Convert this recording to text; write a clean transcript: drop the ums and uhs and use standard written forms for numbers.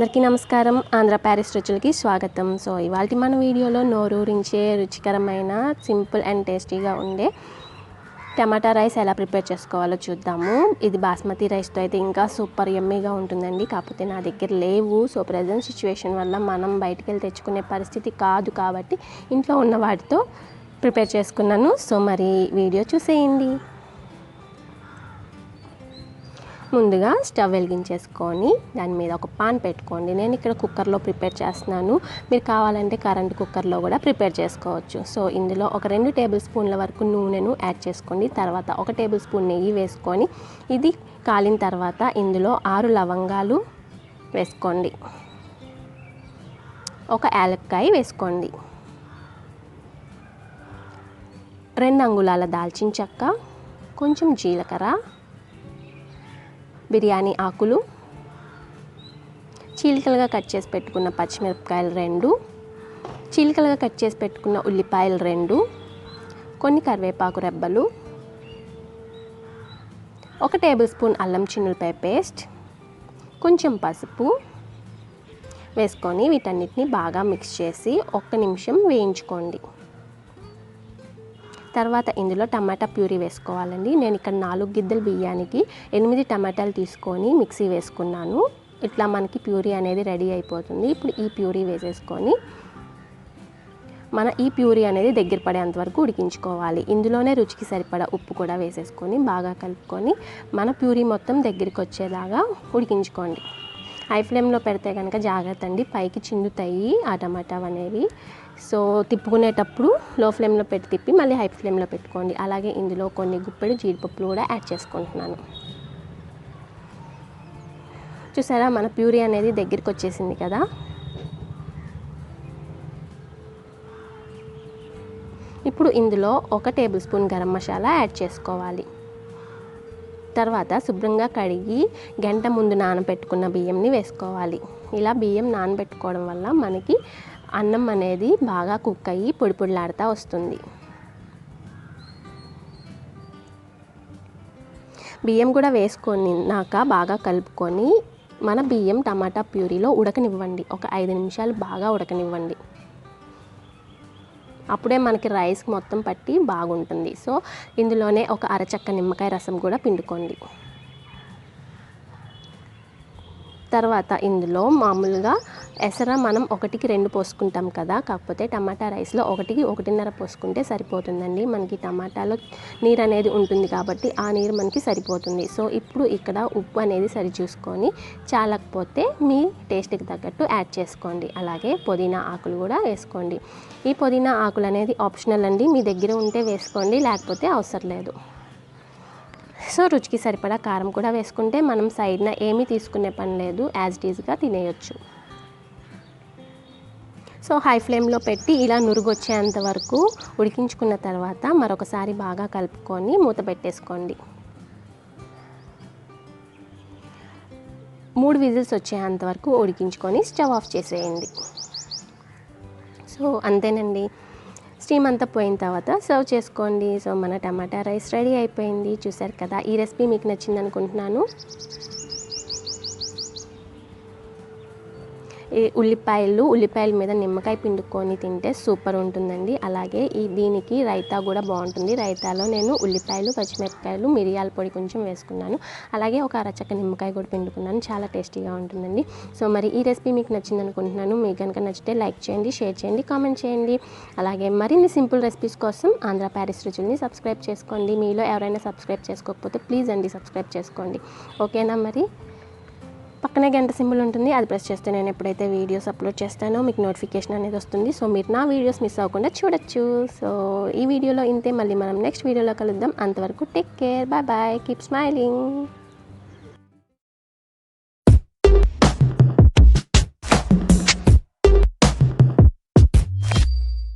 అందరికీ నమస్కారం. ఆంధ్ర ప్యారిస్ రుచులకి స్వాగతం. సో ఇవాల్టి మన వీడియోలో నోరూరించే రుచికరమైన సింపుల్ అండ్ టేస్టీగా ఉండే టమాటా రైస్ ఎలా ప్రిపేర్ చేసుకోవాలో చూద్దాము. ఇది బాస్మతి రైస్తో అయితే ఇంకా సూపర్ యమ్మీగా ఉంటుందండి. కాకపోతే నా దగ్గర లేవు. సో ప్రజెంట్ సిచ్యువేషన్ వల్ల మనం బయటికి వెళ్ళి తెచ్చుకునే పరిస్థితి కాదు కాబట్టి ఇంట్లో ఉన్న వాటితో ప్రిపేర్ చేసుకున్నాను. సో మరి వీడియో చూసేయండి. ముందుగా స్టవ్ వెలిగించేసుకొని దాని మీద ఒక పాన్ పెట్టుకోండి. నేను ఇక్కడ కుక్కర్లో ప్రిపేర్ చేస్తున్నాను. మీరు కావాలంటే కరెంట్ కుక్కర్లో కూడా ప్రిపేర్ చేసుకోవచ్చు. సో ఇందులో ఒక 2 టేబుల్ స్పూన్ల వరకు నూనెను యాడ్ చేసుకోండి. తర్వాత 1 టేబుల్ స్పూన్ నెయ్యి వేసుకొని ఇది కాలిన తర్వాత ఇందులో 6 లవంగాలు వేసుకోండి. 1 యాలక్కాయ వేసుకోండి. 2 అంగుళాల దాల్చిన చెక్క, కొంచెం జీలకర్ర, బిర్యానీ ఆకులు, చీలికలుగా కట్ చేసి పెట్టుకున్న పచ్చిమిరపకాయలు 2, చీలికలుగా కట్ చేసి పెట్టుకున్న ఉల్లిపాయలు 2, కొన్ని కరివేపాకు రెబ్బలు, 1 టేబుల్ స్పూన్ అల్లం చిన్నులపాయ పేస్ట్, కొంచెం పసుపు వేసుకొని వీటన్నిటిని బాగా మిక్స్ చేసి 1 నిమిషం వేయించుకోండి. తర్వాత ఇందులో టమాటా ప్యూరీ వేసుకోవాలండి. నేను ఇక్కడ 4 గిద్దల బియ్యానికి 8 టమాటాలు తీసుకొని మిక్సీ వేసుకున్నాను. ఇట్లా మనకి ప్యూరీ అనేది రెడీ అయిపోతుంది. ఇప్పుడు ఈ ప్యూరీ వేసేసుకొని ఈ ప్యూరీ అనేది దగ్గర పడేంత వరకు ఉడికించుకోవాలి. ఇందులోనే రుచికి సరిపడా ఉప్పు కూడా వేసేసుకొని బాగా కలుపుకొని మన ప్యూరీ మొత్తం దగ్గరికి వచ్చేలాగా ఉడికించుకోండి. హై ఫ్లేమ్లో పెడితే కనుక జాగ్రత్త అండి, పైకి చిందుతాయి ఆ టమాటా అనేవి. సో తిప్పుకునేటప్పుడు లో ఫ్లేమ్లో పెట్టి తిప్పి మళ్ళీ హై ఫ్లేమ్లో పెట్టుకోండి. అలాగే ఇందులో కొన్ని గుప్పెడు జీడిపప్పులు కూడా యాడ్ చేసుకుంటున్నాను. చూసారా, మన ప్యూరీ అనేది దగ్గరికి వచ్చేసింది కదా. ఇప్పుడు ఇందులో 1 table spoon garam masala add చేసుకోవాలి. తర్వాత శుభ్రంగా కడిగి గంట ముందు నానబెట్టుకున్న బియ్యంని వేసుకోవాలి. ఇలా బియ్యం నానబెట్టుకోవడం వల్ల మనకి అన్నం అనేది బాగా కుక్ అయ్యి పొడి పొడిలాడుతూ వస్తుంది. బియ్యం కూడా వేసుకున్నాక బాగా కలుపుకొని మన బియ్యం టమాటా ప్యూరీలో ఉడకనివ్వండి. ఒక 5 నిమిషాలు బాగా ఉడకనివ్వండి. అప్పుడే మనకి రైస్ మొత్తం పట్టి బాగుంటుంది. సో ఇందులోనే ఒక అరచక్క నిమ్మకాయ రసం కూడా పిండుకోండి. తర్వాత ఇందులో మామూలుగా ఎసర మనం 1కి 2 పోసుకుంటాం కదా, కాకపోతే టమాటా రైస్లో 1కి 1.5 పోసుకుంటే సరిపోతుందండి. మనకి టమాటాలో నీరు అనేది ఉంటుంది కాబట్టి ఆ నీరు మనకి సరిపోతుంది. సో ఇప్పుడు ఇక్కడ ఉప్పు అనేది సరి చూసుకొని చాలకపోతే మీ టేస్ట్కి తగ్గట్టు యాడ్ చేసుకోండి. అలాగే పుదీనా ఆకులు కూడా వేసుకోండి. ఈ పుదీనా ఆకులు అనేది ఆప్షనల్ అండి, మీ దగ్గర ఉంటే వేసుకోండి, లేకపోతే అవసరం లేదు. సో రుచికి సరిపడా కారం కూడా వేసుకుంటే మనం సైడ్న ఏమీ తీసుకునే పని లేదు, యాజ్ ఇట్ ఈజ్గా తినేయొచ్చు. సో హై ఫ్లేమ్లో పెట్టి ఇలా నురుగు వచ్చేంత వరకు ఉడికించుకున్న తర్వాత మరొకసారి బాగా కలుపుకొని మూత పెట్టేసుకోండి. 3 విజిల్స్ వచ్చేంత వరకు ఉడికించుకొని స్టవ్ ఆఫ్ చేసేయండి. సో అంతేనండి, స్టీమ్ అంతా పోయిన తర్వాత సర్వ్ చేసుకోండి. సో మన టమాటా రైస్ రెడీ అయిపోయింది. చూసారు కదా, ఈ రెసిపీ మీకు నచ్చింది అనుకుంటున్నాను. ఉల్లిపాయల మీద నిమ్మకాయ పిండుకొని తింటే సూపర్ ఉంటుందండి. అలాగే దీనికి రైతా కూడా బాగుంటుంది. రైతాలో నేను ఉల్లిపాయలు, పచ్చిమిరపకాయలు, మిరియాల పొడి కొంచెం వేసుకున్నాను. అలాగే ఒక అరచక్క నిమ్మకాయ కూడా పిండుకున్నాను. చాలా టేస్టీగా ఉంటుందండి. సో మరి ఈ రెసిపీ మీకు నచ్చింది అనుకుంటున్నాను. మీకు కనుక నచ్చితే లైక్ చేయండి, షేర్ చేయండి, కామెంట్ చేయండి. అలాగే మరిన్ని సింపుల్ రెసిపీస్ కోసం ఆంధ్ర ప్యారిస్ రుచుల్ని సబ్స్క్రైబ్ చేసుకోండి. మీలో ఎవరైనా సబ్స్క్రైబ్ చేసుకోకపోతే ప్లీజ్ అండి సబ్స్క్రైబ్ చేసుకోండి. ఓకేనా? మరి పక్కనే గంట సింబల్ ఉంటుంది, అది ప్రెస్ చేస్తే నేను ఎప్పుడైతే వీడియోస్ అప్లోడ్ చేస్తానో మీకు నోటిఫికేషన్ అనేది వస్తుంది. సో మీరు నా వీడియోస్ మిస్ అవ్వకుండా చూడొచ్చు. సో ఈ వీడియోలో ఇంతే, మళ్ళీ మనం నెక్స్ట్ వీడియోలో కలుద్దాం. అంతవరకు take care, bye bye, keep smiling.